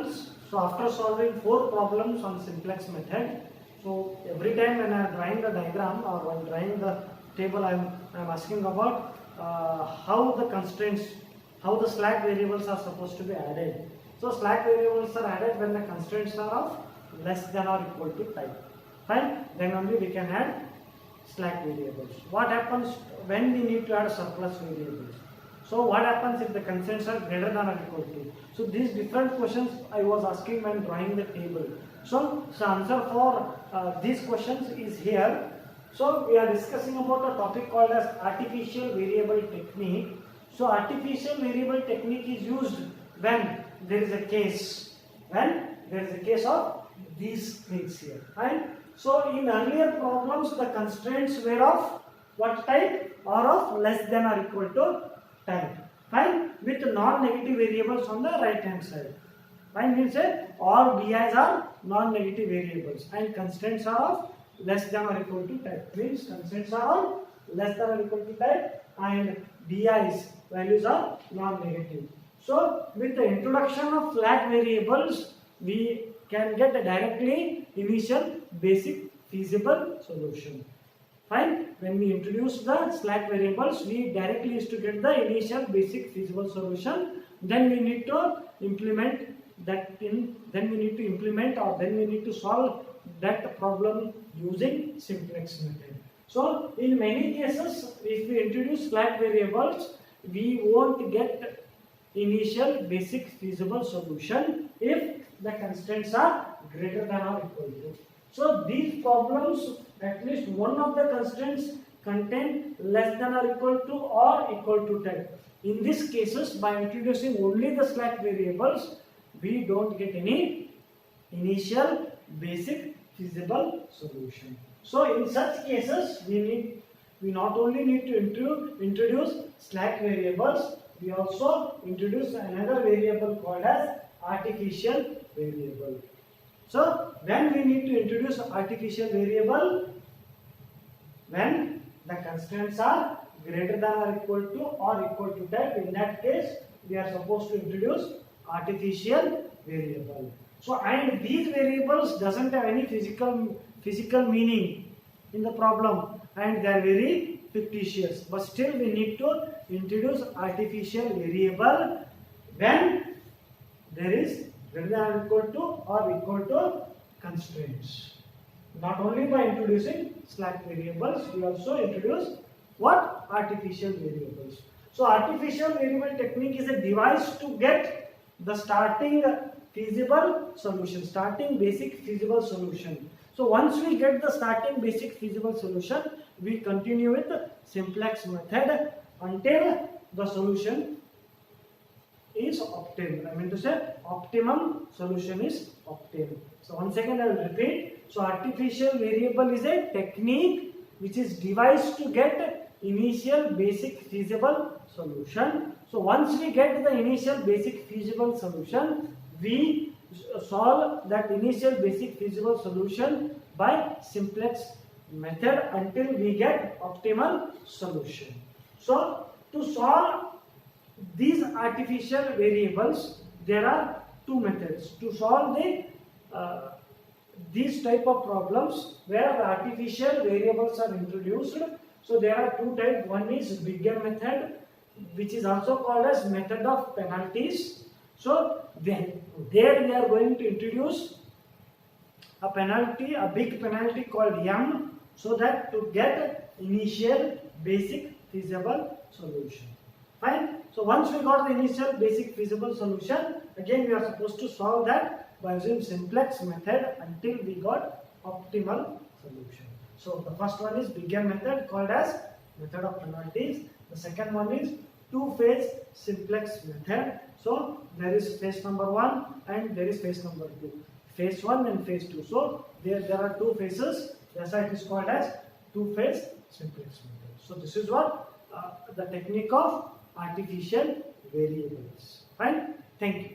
variables. So after solving 4 problems on simplex method, so every time when I am drawing the diagram or when drawing the table, I am asking about how the constraints, how the slack variables are supposed to be added. So slack variables are added when the constraints are of less than or equal to type. Fine, then only we can add slack variables. What happens when we need to add surplus variables? So what happens if the constraints are greater than or equal to? So these different questions I was asking when drawing the table. So answer for these questions is here. So we are discussing about a topic called as artificial variable technique. So artificial variable technique is used when there is a case, of these things here. Right? So in earlier problems the constraints were of what type? Or of less than or equal to type. Fine, with non-negative variables on the right hand side. Fine, means all BIs are non-negative variables and constraints are of less than or equal to type. Means constraints are all less than or equal to type and BIs values are non-negative. So with the introduction of slack variables, we can get directly initial basic feasible solution. Fine. When we introduce the slack variables, we directly used to get the initial basic feasible solution. Then we need to implement that then we need to solve that problem using simplex method. So in many cases, if we introduce slack variables, we won't get initial basic feasible solution if the constraints are greater than or equal to. So these problems, at least one of the constraints contain less than or equal to type. In these cases, by introducing only the slack variables, we don't get any initial basic feasible solution. So in such cases, we not only need to introduce slack variables, we also introduce another variable called as artificial variable. So when we need to introduce artificial variable, when the constraints are greater than or equal to type, in that case we are supposed to introduce artificial variable. So and these variables doesn't have any physical meaning in the problem and they are very fictitious, but still we need to introduce artificial variable when there is greater than or equal to constraints. Not only by introducing slack variables, we also introduce what? Artificial variables. So artificial variable technique is a device to get the starting feasible solution, starting basic feasible solution. So once we get the starting basic feasible solution, we continue with the simplex method until the solution is obtained. I mean to say optimum solution is obtained. So once again I will repeat. So artificial variable is a technique which is devised to get initial basic feasible solution. So once we get the initial basic feasible solution, we solve that initial basic feasible solution by simplex method until we get optimal solution. So to solve these artificial variables, there are two methods to solve these type of problems where the artificial variables are introduced. So there are two types. One is Bigger method, which is also called as method of penalties. So there we are going to introduce a penalty, a big penalty called M, so that to get initial basic feasible solution. Fine. So once we got the initial basic feasible solution, again we are supposed to solve that by using simplex method until we got optimal solution. So the first one is Bigger method called as method of penalties. The second one is two-phase simplex method. So there is phase number 1 and there is phase number 2. Phase 1 and phase 2. So there are two phases. That's why it is called as two-phase simplex method. So this is what the technique of artificial variables. Fine. Thank you.